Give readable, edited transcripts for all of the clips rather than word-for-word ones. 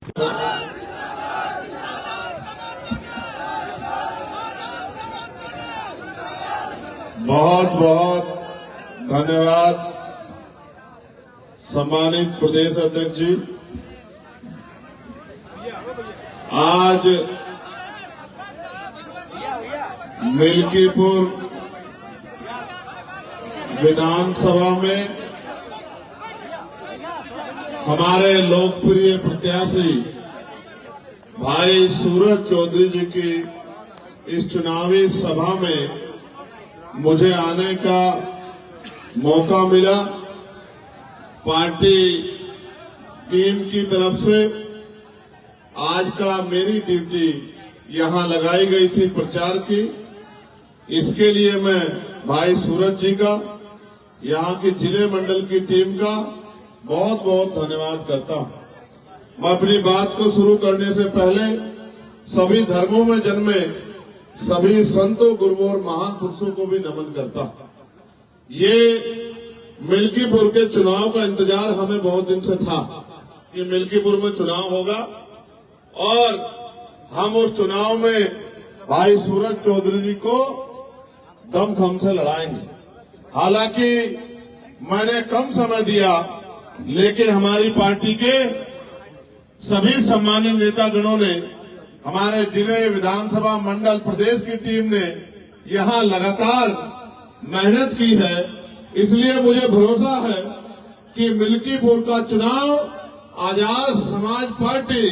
बहुत बहुत धन्यवाद सम्मानित प्रदेश अध्यक्ष जी। आज मिल्कीपुर विधानसभा में हमारे लोकप्रिय प्रत्याशी भाई सूरज चौधरी जी की इस चुनावी सभा में मुझे आने का मौका मिला। पार्टी टीम की तरफ से आज का मेरी ड्यूटी यहां लगाई गई थी प्रचार की। इसके लिए मैं भाई सूरज जी का, यहां की जिले मंडल की टीम का बहुत बहुत धन्यवाद करता हूं। मैं अपनी बात को शुरू करने से पहले सभी धर्मों में जन्मे सभी संतों, गुरुओं और महान पुरुषों को भी नमन करता हूं। ये मिल्कीपुर के चुनाव का इंतजार हमें बहुत दिन से था कि मिल्कीपुर में चुनाव होगा और हम उस चुनाव में भाई सूरज चौधरी जी को दमखम से लड़ाएंगे। हालांकि मैंने कम समय दिया, लेकिन हमारी पार्टी के सभी सम्मानित नेतागणों ने, हमारे जिले, विधानसभा मंडल, प्रदेश की टीम ने यहां लगातार मेहनत की है। इसलिए मुझे भरोसा है कि मिल्कीपुर का चुनाव आजाद समाज पार्टी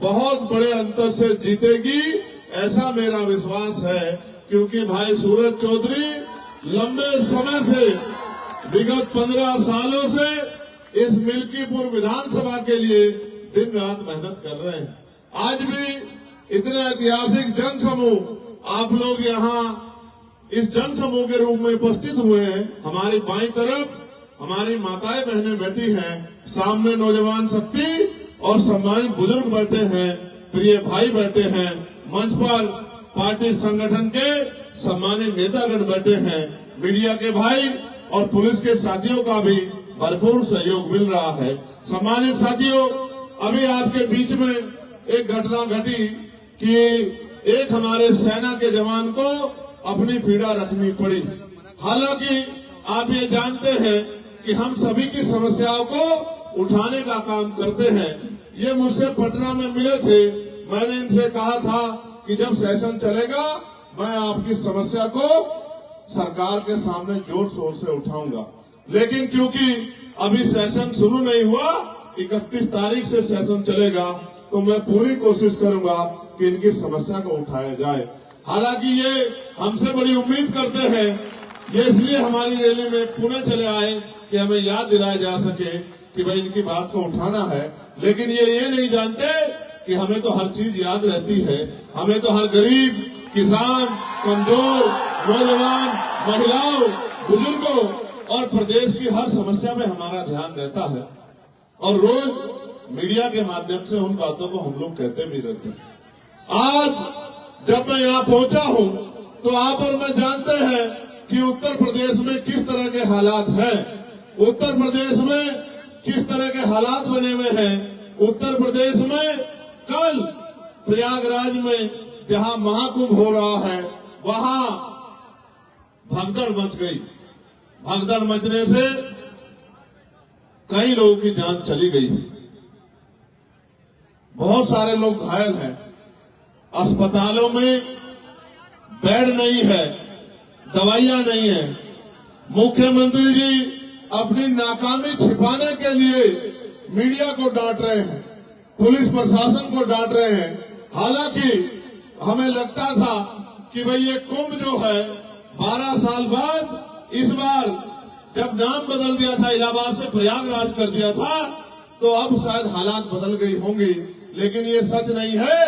बहुत बड़े अंतर से जीतेगी, ऐसा मेरा विश्वास है। क्योंकि भाई सूरज चौधरी लंबे समय से, विगत 15 सालों से इस मिल्कीपुर विधानसभा के लिए दिन रात मेहनत कर रहे हैं। आज भी इतने ऐतिहासिक जनसमूह आप लोग यहाँ इस जनसमूह के रूप में उपस्थित हुए हैं। हमारी बाईं तरफ हमारी माताएं बहनें बैठी हैं, सामने नौजवान शक्ति और सम्मानित बुजुर्ग बैठे हैं, प्रिय भाई बैठे हैं, मंच पर पार्टी संगठन के सम्मानित नेतागण बैठे हैं, मीडिया के भाई और पुलिस के साथियों का भी भरपूर सहयोग मिल रहा है। सम्मानित साथियों, अभी आपके बीच में एक घटना घटी कि एक हमारे सेना के जवान को अपनी पीड़ा रखनी पड़ी। हालांकि आप ये जानते हैं कि हम सभी की समस्याओं को उठाने का काम करते हैं। ये मुझसे पटना में मिले थे, मैंने इनसे कहा था कि जब सेशन चलेगा मैं आपकी समस्या को सरकार के सामने जोर शोर से उठाऊंगा। लेकिन क्योंकि अभी सेशन शुरू नहीं हुआ, 31 तारीख से सेशन चलेगा, तो मैं पूरी कोशिश करूंगा कि इनकी समस्या को उठाया जाए। हालांकि ये हमसे बड़ी उम्मीद करते हैं, ये इसलिए हमारी रैली में पुणे चले आए कि हमें याद दिलाया जा सके कि भाई इनकी बात को उठाना है। लेकिन ये नहीं जानते कि हमें तो हर चीज याद रहती है। हमें तो हर गरीब, किसान, कमजोर, नौजवान, महिलाओं, बुजुर्गों और प्रदेश की हर समस्या में हमारा ध्यान रहता है और रोज मीडिया के माध्यम से उन बातों को हम लोग कहते भी रहते हैं। आज जब मैं यहाँ पहुंचा हूँ तो आप और मैं जानते हैं कि उत्तर प्रदेश में किस तरह के हालात हैं, उत्तर प्रदेश में किस तरह के हालात बने हुए हैं। उत्तर प्रदेश में कल प्रयागराज में जहां महाकुंभ हो रहा है, वहां भगदड़ मच गई। भगदड़ मचने से कई लोगों की जान चली गई, बहुत सारे लोग घायल हैं, अस्पतालों में बेड नहीं है, दवाइयां नहीं है। मुख्यमंत्री जी अपनी नाकामी छिपाने के लिए मीडिया को डांट रहे हैं, पुलिस प्रशासन को डांट रहे हैं। हालांकि हमें लगता था कि भाई ये कुंभ जो है 12 साल बाद, इस बार जब नाम बदल दिया था, इलाहाबाद से प्रयागराज कर दिया था, तो अब शायद हालात बदल गई होंगी। लेकिन ये सच नहीं है,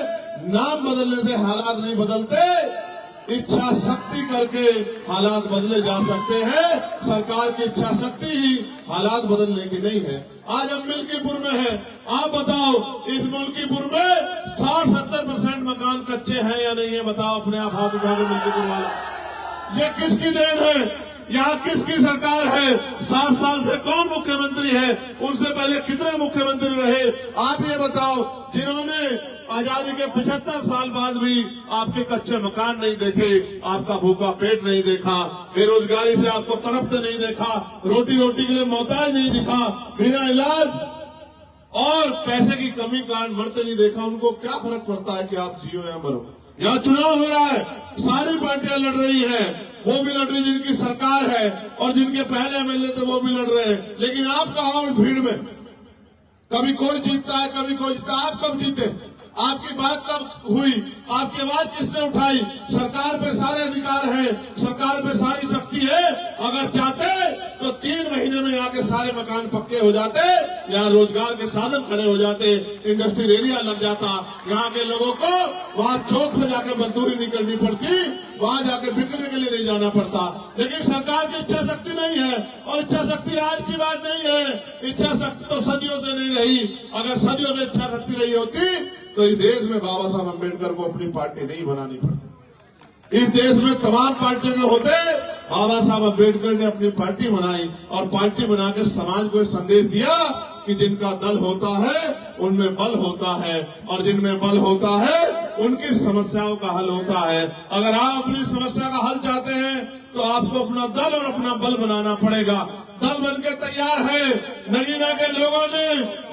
नाम बदलने से हालात नहीं बदलते, इच्छा शक्ति करके हालात बदले जा सकते हैं। सरकार की इच्छा शक्ति ही हालात बदलने की नहीं है। आज हम मिल्कीपुर में हैं, आप बताओ इस मिल्कीपुर में 60-70% मकान कच्चे हैं या नहीं है? बताओ अपने आप हाथ उठाओ मिल्कीपुर वाला। ये किसकी देन है? यहाँ किसकी सरकार है? 7 साल से कौन मुख्यमंत्री है? उनसे पहले कितने मुख्यमंत्री रहे? आप ये बताओ, जिन्होंने आजादी के 75 साल बाद भी आपके कच्चे मकान नहीं देखे, आपका भूखा पेट नहीं देखा, बेरोजगारी से आपको तड़पते नहीं देखा, रोटी के लिए मोहताज नहीं दिखा, बिना इलाज और पैसे की कमी कारण मरते नहीं देखा, उनको क्या फर्क पड़ता है कि आप जियो या मरो? यहाँ चुनाव हो रहा है, सारी पार्टियां लड़ रही हैं, वो भी लड़ रही जिनकी सरकार है और जिनके पहले एमएलए थे वो भी लड़ रहे हैं, लेकिन आप कहाँ हो इस भीड़ में? कभी कोई जीतता है, कभी कोई जीतता है। आप कब जीते? आपकी बात कब हुई? आपकी आवाज किसने उठाई? सरकार पे सारे अधिकार हैं, सरकार पे सारी शक्ति है। अगर चाहते तो 3 महीने में यहाँ के सारे मकान पक्के हो जाते, यहाँ रोजगार के साधन खड़े हो जाते, इंडस्ट्रियल एरिया लग जाता, यहाँ के लोगों को वहाँ चौक पे जाकर मजदूरी नहीं करनी पड़ती, वहाँ जाके बिकने के लिए नहीं जाना पड़ता। लेकिन सरकार की इच्छा शक्ति नहीं है, और इच्छा शक्ति आज की बात नहीं है, इच्छा शक्ति तो सदियों से नहीं रही। अगर सदियों से इच्छा शक्ति रही होती तो इस देश में बाबा साहब अम्बेडकर को अपनी पार्टी नहीं बनानी पड़ती। इस देश में तमाम पार्टियों के होते, बाबा साहब अम्बेडकर ने अपनी पार्टी बनाई और पार्टी बना के समाज को संदेश दिया कि जिनका दल होता है उनमें बल होता है, और जिनमें बल होता है उनकी समस्याओं का हल होता है। अगर आप अपनी समस्या का हल चाहते हैं तो आपको अपना दल और अपना बल बनाना पड़ेगा। दल बनके तैयार है, नगीना के लोगों ने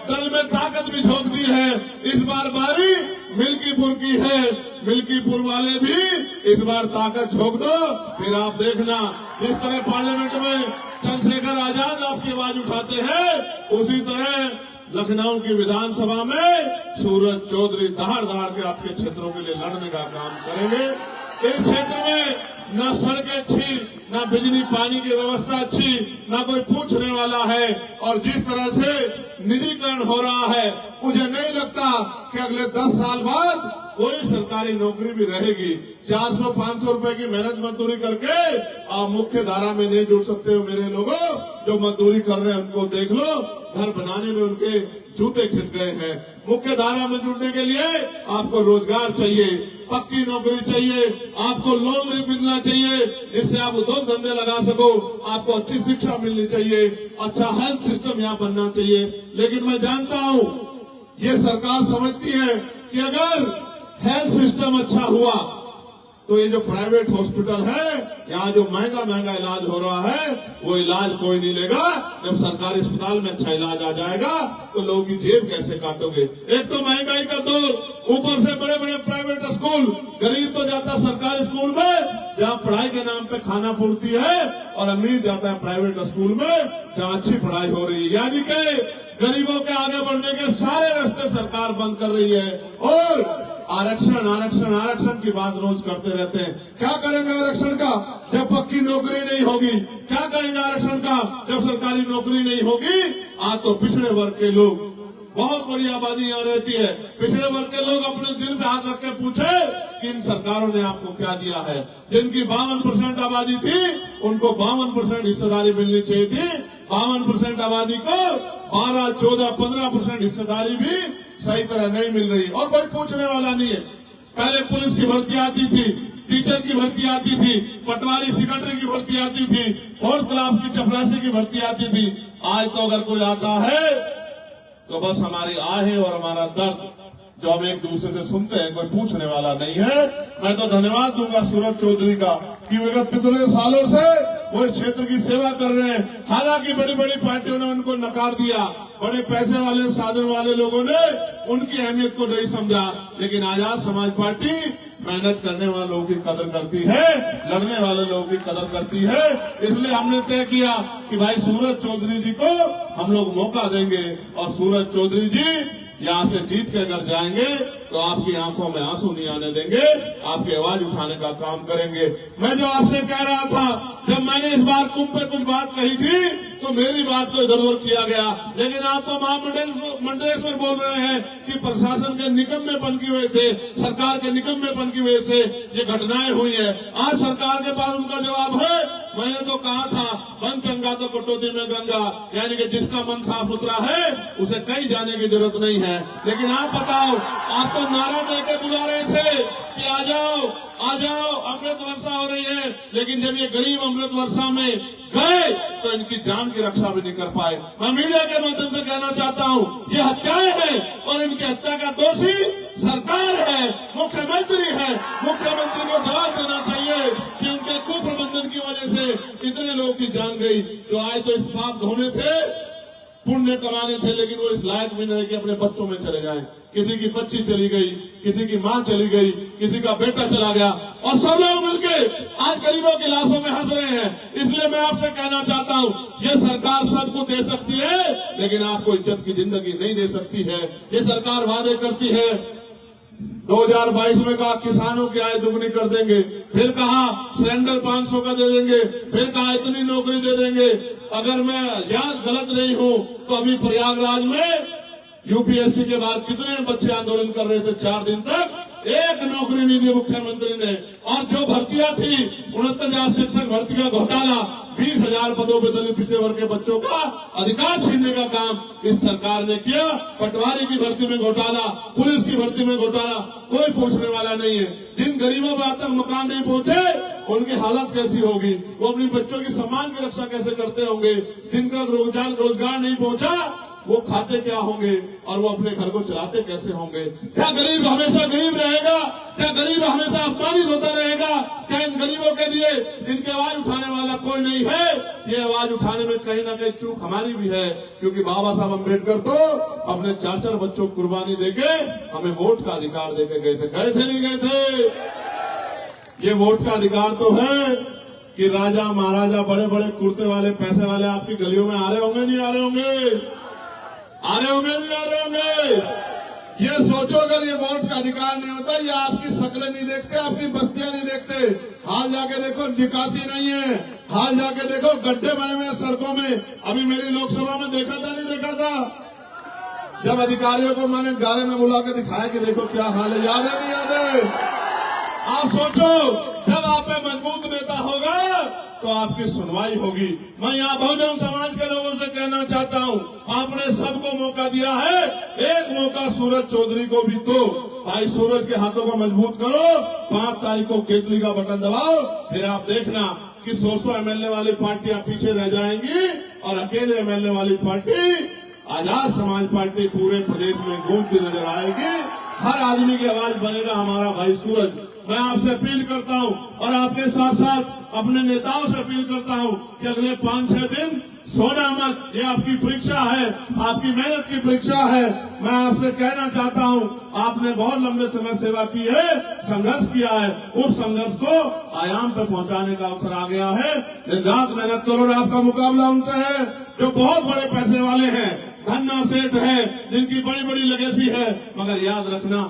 दल में ताकत भी झोंक दी है। इस बार बारी मिल्कीपुर की है, मिल्कीपुर वाले भी इस बार ताकत झोंक दो, फिर आप देखना जिस तरह पार्लियामेंट में चंद्रशेखर आजाद आपकी आवाज उठाते हैं, उसी तरह लखनऊ की विधानसभा में सूरज चौधरी दहाड़ के आपके क्षेत्रों के लिए लड़ने का काम करेंगे। इस क्षेत्र में न सड़कें अच्छी, न बिजली पानी की व्यवस्था अच्छी, न कोई पूछने वाला है, और जिस तरह से निजीकरण हो रहा है, मुझे नहीं लगता कि अगले 10 साल बाद कोई सरकारी नौकरी भी रहेगी। 400-500 रुपए की मेहनत मजदूरी करके आप मुख्य धारा में नहीं जुड़ सकते हो। मेरे लोगों जो मजदूरी कर रहे हैं उनको देख लो, घर बनाने में उनके जूते खिंच गए हैं। मुख्य धारा में जुड़ने के लिए आपको रोजगार चाहिए, पक्की नौकरी चाहिए, आपको लोन भी मिलना चाहिए जिससे आप उद्योग धंधे लगा सको, आपको अच्छी शिक्षा मिलनी चाहिए, अच्छा हेल्थ सिस्टम यहाँ बनना चाहिए। लेकिन मैं जानता हूँ ये सरकार समझती है कि अगर हेल्थ सिस्टम अच्छा हुआ तो ये जो प्राइवेट हॉस्पिटल है, यहाँ जो महंगा इलाज हो रहा है, वो इलाज कोई नहीं लेगा। जब सरकारी अस्पताल में अच्छा इलाज आ जाएगा तो लोगों की जेब कैसे काटोगे? एक तो महंगाई का दौर, ऊपर से बड़े प्राइवेट स्कूल, गरीब तो जाता सरकारी स्कूल में जहाँ पढ़ाई के नाम पे खाना पूर्ति है, और अमीर जाता है प्राइवेट स्कूल में जहाँ अच्छी पढ़ाई हो रही है। यानी कि गरीबों के आगे बढ़ने के सारे रास्ते सरकार बंद कर रही है, और आरक्षण की बात रोज करते रहते हैं। क्या करेंगे आरक्षण का जब पक्की नौकरी नहीं होगी? क्या करेंगे आरक्षण का जब सरकारी नौकरी नहीं होगी? आज तो पिछड़े वर्ग के लोग, बहुत बड़ी आबादी यहाँ रहती है, पिछड़े वर्ग के लोग अपने दिल पे हाथ रख के पूछे कि इन सरकारों ने आपको क्या दिया है? जिनकी 52% आबादी थी उनको 52% हिस्सेदारी मिलनी चाहिए थी, 52% आबादी को 12, 14, 15% हिस्सेदारी भी सही तरह नहीं मिल रही, और कोई पूछने वाला नहीं है। पहले पुलिस की भर्ती आती थी, टीचर की भर्ती आती थी, पटवारी सेक्रेटरी की भर्ती आती थी, फोर्थ क्लास की चपरासी की भर्ती आती थी। आज तो अगर कोई आता है तो बस हमारी आहें और हमारा दर्द जो हम एक दूसरे से सुनते हैं, कोई पूछने वाला नहीं है। मैं तो धन्यवाद दूंगा सूरज चौधरी का कि विगत कितने सालों से वो इस क्षेत्र की सेवा कर रहे हैं। हालांकि बड़ी पार्टियों ने उनको नकार दिया, बड़े पैसे वाले साधन वाले लोगों ने उनकी अहमियत को नहीं समझा, लेकिन आजाद समाज पार्टी मेहनत करने वाले लोगों की कदर करती है, लड़ने वाले लोगों की कदर करती है। इसलिए हमने तय किया कि भाई सूरज चौधरी जी को हम लोग मौका देंगे, और सूरज चौधरी जी यहाँ से जीत के अगर जाएंगे तो आपकी आंखों में आंसू नहीं आने देंगे, आपकी आवाज उठाने का काम करेंगे। मैं जो आपसे कह रहा था, जब मैंने इस बार कुंभ पे कुछ बात कही थी तो मेरी बात को इधर उधर किया गया, लेकिन आप तो महामंडलेश्वर बोल रहे हैं कि प्रशासन के निकम्मेपन की वजह से, सरकार के निकम्मेपन की वजह से ये घटनाएं हुई है। आज सरकार के पास उनका जवाब है मैंने तो कहा था बन चंगा तो कटौती में गंगा, यानी कि जिसका मन साफ सुथरा है उसे कहीं जाने की जरूरत नहीं है। लेकिन आप बताओ, आप तो नारा देके बुला रहे थे कि आ जाओ आ जाओ, अमृत वर्षा हो रही है, लेकिन जब ये गरीब अमृत वर्षा में गए तो इनकी जान की रक्षा भी नहीं कर पाए। मैं मीडिया के माध्यम से कहना चाहता हूं, ये हत्याएं हैं और इनकी हत्या का दोषी सरकार है, मुख्यमंत्री है। मुख्यमंत्री को जवाब देना चाहिए कि उनके कुप्रबंधन की वजह से इतने लोगों की जान गई। जो आए तो इस पाप धोने थे, पुण्य कमाने थे, लेकिन वो इस लायक भी नहीं कि अपने बच्चों में चले जाएं। किसी की बच्ची चली गई, किसी की मां चली गई, किसी का बेटा चला गया, और सब लोग मिलके आज गरीबों की लाशों में हंस रहे हैं। इसलिए मैं आपसे कहना चाहता हूं, ये सरकार सबको दे सकती है, लेकिन आपको इज्जत की जिंदगी नहीं दे सकती है। ये सरकार वादे करती है, 2022 में कहा किसानों की आय दुगनी कर देंगे, फिर कहा सिलेंडर 500 का दे देंगे, फिर कहा इतनी नौकरी दे देंगे। अगर मैं याद गलत नहीं हूं तो अभी प्रयागराज में यूपीएससी के बाद कितने बच्चे आंदोलन कर रहे थे, 4 दिन तक एक नौकरी नहीं दी मुख्यमंत्री ने। और जो भर्तियां थी 69,000 शिक्षक भर्ती का घोटाला, 20,000 पदों पर दलित पिछड़े वर्ग के बच्चों का अधिकार छीनने का काम इस सरकार ने किया। पटवारी की भर्ती में घोटाला, पुलिस की भर्ती में घोटाला, कोई पूछने वाला नहीं है। जिन गरीबों पर आज तक मकान नहीं पहुंचे उनकी हालत कैसी होगी, वो अपनी बच्चों की सम्मान की रक्षा कैसे करते होंगे। जिनका रोजगार नहीं पहुंचा वो खाते क्या होंगे और वो अपने घर को चलाते कैसे होंगे। क्या गरीब हमेशा गरीब रहेगा? क्या गरीब हमेशा अपमानित होता रहेगा? क्या इन गरीबों के लिए इनकी आवाज उठाने वाला कोई नहीं है? ये आवाज उठाने में कहीं ना कहीं चूक हमारी भी है, क्योंकि बाबा साहब अम्बेडकर तो अपने 4-4 बच्चों को कुर्बानी देके हमें वोट का अधिकार देके गए थे नहीं गए थे? ये वोट का अधिकार तो है कि राजा महाराजा बड़े बड़े कुर्ते वाले पैसे वाले आपकी गलियों में आ रहे होंगे, नहीं आ रहे होंगे? आ रहे होंगे, नहीं आ रहे होंगे? ये सोचो, अगर ये वोट का अधिकार नहीं होता, ये आपकी शक्लें नहीं देखते, आपकी बस्तियां नहीं देखते। हाल जाके देखो, निकासी नहीं है। हाल जाके देखो, गड्ढे बने हुए सड़कों में। अभी मेरी लोकसभा में देखा था, नहीं देखा था? जब अधिकारियों को मैंने गारे में बुला के दिखाया कि देखो क्या हाल है, याद है नहीं याद है? आप सोचो, जब आप में मजबूत नेता होगा तो आपकी सुनवाई होगी। मैं यहाँ बहुजन समाज के लोगों से कहना चाहता हूँ, आपने सबको मौका दिया है, एक मौका सूरज चौधरी को भी दो। भाई सूरज के हाथों को मजबूत करो, 5 तारीख को केतली का बटन दबाओ, फिर आप देखना कि 100 एमएलए वाली पार्टियां पीछे रह जाएंगी और अकेले एमएलए वाली पार्टी आजाद समाज पार्टी पूरे प्रदेश में गूंजती नजर आएगी। हर आदमी की आवाज बनेगा हमारा भाई सूरज। मैं आपसे अपील करता हूं और आपके साथ साथ अपने नेताओं से अपील करता हूं कि अगले 5-6 दिन सोना मत, ये आपकी परीक्षा है, आपकी मेहनत की परीक्षा है। मैं आपसे कहना चाहता हूं, आपने बहुत लंबे समय सेवा की है, संघर्ष किया है, उस संघर्ष को आयाम पे पहुंचाने का अवसर आ गया है। दिन रात मेहनत करो और आपका मुकाबला उनसे है जो बहुत बड़े पैसे वाले हैं, धन्ना सेठ है, जिनकी बड़ी बड़ी लेगेसी है। मगर याद रखना,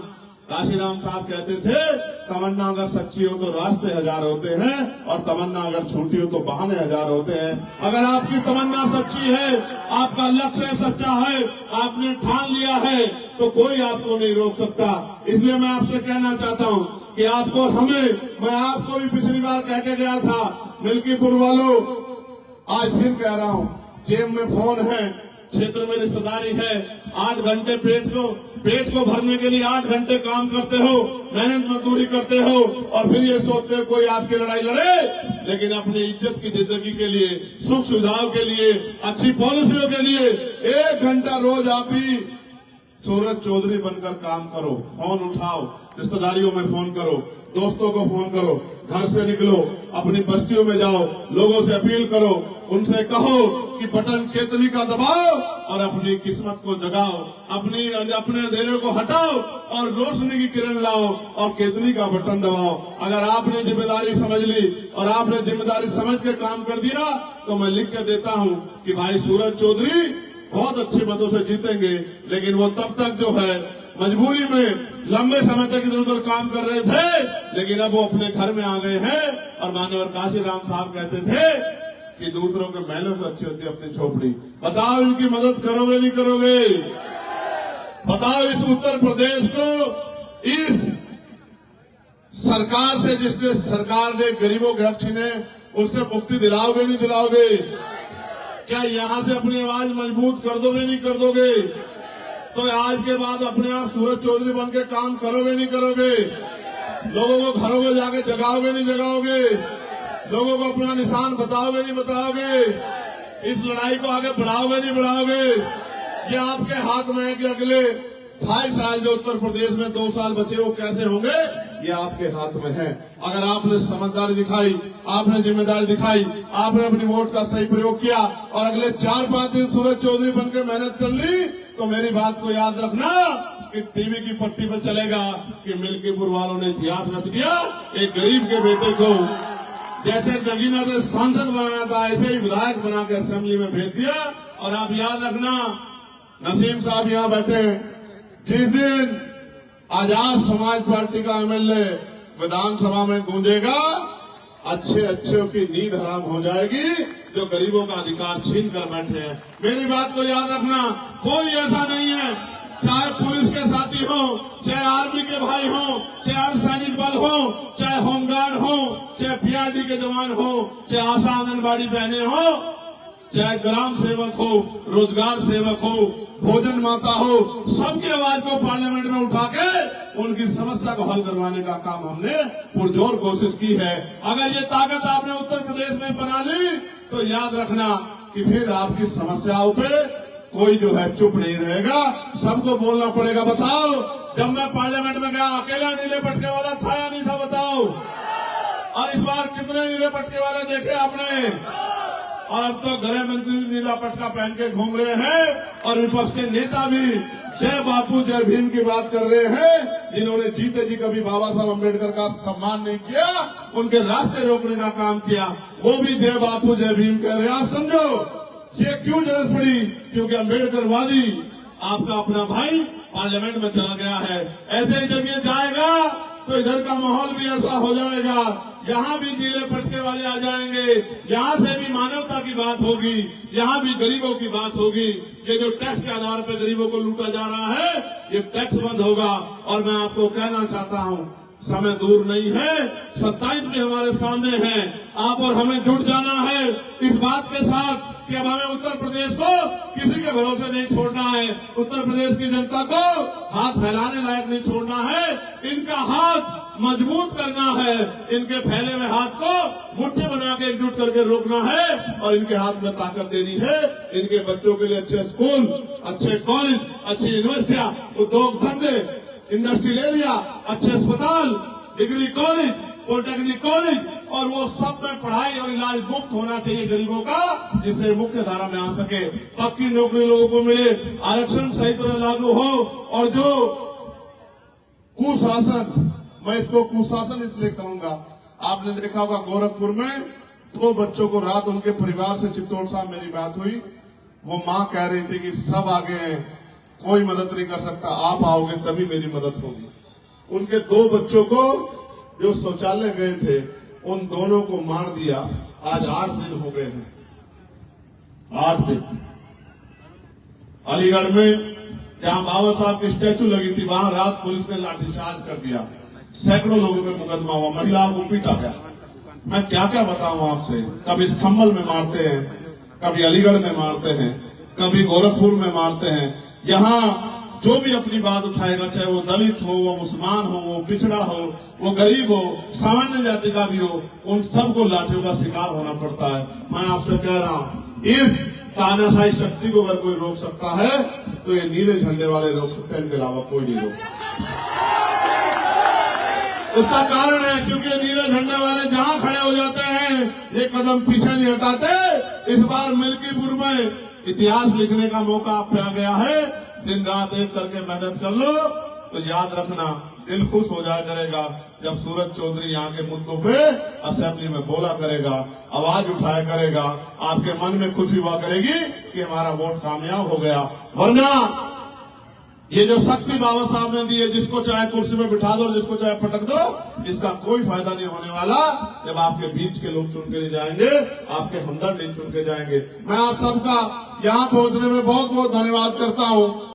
काशीराम साहब कहते थे, तमन्ना अगर सच्ची हो तो रास्ते 1000 होते हैं और तमन्ना अगर झूठी हो तो बहाने 1000 होते हैं। अगर आपकी तमन्ना सच्ची है, आपका लक्ष्य सच्चा है, आपने ठान लिया है, तो कोई आपको नहीं रोक सकता। इसलिए मैं आपसे कहना चाहता हूं कि आपको मैं आपको भी पिछली बार कह के गया था, मिल्कीपुर वालों, आज फिर कह रहा हूं, जेब में फोन है, क्षेत्र में रिश्तेदारी है, 8 घंटे पेट को भरने के लिए 8 घंटे काम करते हो, मेहनत मजदूरी करते हो, और फिर ये सोचते हो कोई आपकी लड़ाई लड़े। लेकिन अपनी इज्जत की जिंदगी के लिए, सुख सुविधाओं के लिए, अच्छी पॉलिसियों के लिए 1 घंटा रोज आप भी सूरज चौधरी बनकर काम करो। फोन उठाओ, रिश्तेदारियों में फोन करो, दोस्तों को फोन करो, घर से निकलो, अपनी बस्तियों में जाओ, लोगों से अपील करो, उनसे कहो कि बटन केतली का दबाओ और अपनी किस्मत को जगाओ, अपने अंधेरे को हटाओ और रोशनी की किरण लाओ और केतली का बटन दबाओ। अगर आपने जिम्मेदारी समझ ली और आपने जिम्मेदारी समझ के काम कर दिया तो मैं लिख के देता हूं कि भाई सूरज चौधरी बहुत अच्छे मतों से जीतेंगे। लेकिन वो तब तक जो है मजबूरी में लंबे समय तक इधर उधर काम कर रहे थे, लेकिन अब वो अपने घर में आ गए हैं। और मान्यवर काशीराम साहब कहते थे कि दूसरों के महलों से अच्छी होती है अपनी झोपड़ी। बताओ इनकी मदद करोगे नहीं करोगे? बताओ इस उत्तर प्रदेश को इस सरकार से, जिसने सरकार ने गरीबों के हक छीने, उससे मुक्ति दिलाओगे नहीं दिलाओगे? क्या यहां से अपनी आवाज मजबूत कर दोगे नहीं कर दोगे? तो आज के बाद अपने आप सूरज चौधरी बन के काम करोगे नहीं करोगे? लोगों को घरों में जाके जगाओगे नहीं जगाओगे? लोगों को अपना निशान बताओगे नहीं बताओगे? इस लड़ाई को आगे बढ़ाओगे नहीं बढ़ाओगे? ये आपके हाथ में है कि अगले 2.5 साल जो उत्तर प्रदेश में 2 साल बचे वो कैसे होंगे, ये आपके हाथ में है। अगर आपने समझदारी दिखाई, आपने जिम्मेदारी दिखाई, आपने अपनी वोट का सही प्रयोग किया और अगले 4-5 दिन सूरज चौधरी बनकर मेहनत कर ली, तो मेरी बात को याद रखना कि टीवी की पट्टी पर चलेगा कि मिल्कीपुर वालों ने इतिहास रच दिया। एक गरीब के बेटे को जैसे नगीना ने सांसद बनाया था, ऐसे ही विधायक बना के असेंबली में भेज दिया। और आप याद रखना, नसीम साहब यहां बैठे, जिस दिन आजाद समाज पार्टी का एमएलए विधानसभा में गूंजेगा, अच्छे अच्छों की नींद हराम हो जाएगी जो गरीबों का अधिकार छीन कर बैठे हैं। मेरी बात को याद रखना, कोई ऐसा नहीं है, चाहे पुलिस के साथी हो, चाहे आर्मी के भाई हो, चाहे अर्धसैनिक बल हो, चाहे होमगार्ड हो, चाहे पीआरडी के जवान हो, चाहे आशा आंगनबाड़ी बहनें हो, चाहे ग्राम सेवक हो, रोजगार सेवक हो, भोजन माता हो, सबकी आवाज को पार्लियामेंट में उठा के उनकी समस्या को हल करवाने का काम हमने पुरजोर कोशिश की है। अगर ये ताकत आपने उत्तर प्रदेश में बना ली तो याद रखना कि फिर आपकी समस्याओं पे कोई जो है चुप नहीं रहेगा, सबको बोलना पड़ेगा। बताओ, जब मैं पार्लियामेंट में गया अकेला नीले पटके वाला था या नहीं था? बताओ। और इस बार कितने नीले पटके वाले देखे आपने? और अब तो गृह मंत्री नीला पटका पहन के घूम रहे हैं और विपक्ष के नेता भी जय बापू जय भीम की बात कर रहे हैं। जिन्होंने जीते जी कभी बाबा साहब अम्बेडकर का सम्मान नहीं किया, उनके रास्ते रोकने का काम किया, वो भी जय बापू जय भीम कह रहे हैं। आप समझो ये क्यों जरूरत पड़ी? क्योंकि अम्बेडकरवादी आपका अपना भाई पार्लियामेंट में चला गया है। ऐसे ही जब ये जाएगा तो इधर का माहौल भी ऐसा हो जाएगा, यहाँ भी नीले पटके वाले आ जाएंगे, यहाँ से भी मानवता की बात होगी, यहाँ भी गरीबों की बात होगी। ये जो टैक्स के आधार पर गरीबों को लूटा जा रहा है, ये टैक्स बंद होगा। और मैं आपको कहना चाहता हूँ, समय दूर नहीं है, 27 भी हमारे सामने है। आप और हमें जुट जाना है इस बात के साथ कि अब हमें उत्तर प्रदेश को किसी के भरोसे नहीं छोड़ना है। उत्तर प्रदेश की जनता को हाथ फैलाने लायक नहीं छोड़ना है, इनका हाथ मजबूत करना है, इनके फैले हुए हाथ को मुट्ठी बना के एकजुट करके रोकना है और इनके हाथ में ताकत देनी है। इनके बच्चों के लिए अच्छे स्कूल, अच्छे कॉलेज, अच्छी यूनिवर्सिटियां, उद्योग धंधे, इंडस्ट्रियल एरिया, अच्छे अस्पताल, डिग्री कॉलेज, पॉलिटेक्निक कॉलेज, और वो सब में पढ़ाई और इलाज मुफ्त होना चाहिए गरीबों का, जिससे मुख्य धारा में आ सके, पक्की नौकरी लोगों को मिले, आरक्षण सही तरह लागू हो। और जो कुशासन, मैं इसको कुशासन इसलिए कहूंगा, आपने देखा होगा गोरखपुर में 2 बच्चों को रात उनके परिवार से चित्तौड़ साहब मेरी बात हुई, वो मां कह रही थी कि सब आगे हैं, कोई मदद नहीं कर सकता, आप आओगे तभी मेरी मदद होगी। उनके 2 बच्चों को जो शौचालय गए थे, उन दोनों को मार दिया। आज 8 दिन हो गए हैं, 8 दिन। अलीगढ़ में जहां बाबा साहब की स्टैचू लगी थी, वहां रात पुलिस ने लाठीचार्ज कर दिया, सैकड़ों लोगों पे मुकदमा हुआ, महिलाओं को पीटा गया। मैं क्या क्या बताऊं आपसे, कभी संभल में मारते हैं, कभी अलीगढ़ में मारते हैं, कभी गोरखपुर में मारते हैं। यहाँ जो भी अपनी बात उठाएगा, चाहे वो दलित हो, वो मुसलमान हो, वो पिछड़ा हो, वो गरीब हो, सामान्य जाति का भी हो, उन सबको लाठियों का शिकार होना पड़ता है। मैं आपसे कह रहा हूं, इस तानाशाही शक्ति को अगर कोई रोक सकता है तो ये नीले झंडे वाले रोक सकते हैं, इनके अलावा कोई नहीं रोक सकता। उसका कारण है क्योंकि नीले झंडे वाले जहां खड़े हो जाते हैं, ये कदम पीछे नहीं हटाते। इस बार मिल्कीपुर में इतिहास लिखने का मौका आप पे आ गया है। दिन रात एक करके मेहनत कर लो तो याद रखना, दिल खुश हो जाया करेगा जब सूरज चौधरी यहाँ के मुद्दों पे असेंबली में बोला करेगा, आवाज उठाया करेगा, आपके मन में खुशी हुआ करेगी कि हमारा वोट कामयाब हो गया। वरना ये जो शक्ति बाबा साहब ने दी है, जिसको चाहे कुर्सी में बिठा दो, जिसको चाहे पटक दो, इसका कोई फायदा नहीं होने वाला जब आपके बीच के लोग चुन के नहीं जाएंगे, आपके हमदर्द नहीं चुन के जाएंगे। मैं आप सबका यहाँ पहुंचने में बहुत बहुत धन्यवाद करता हूँ।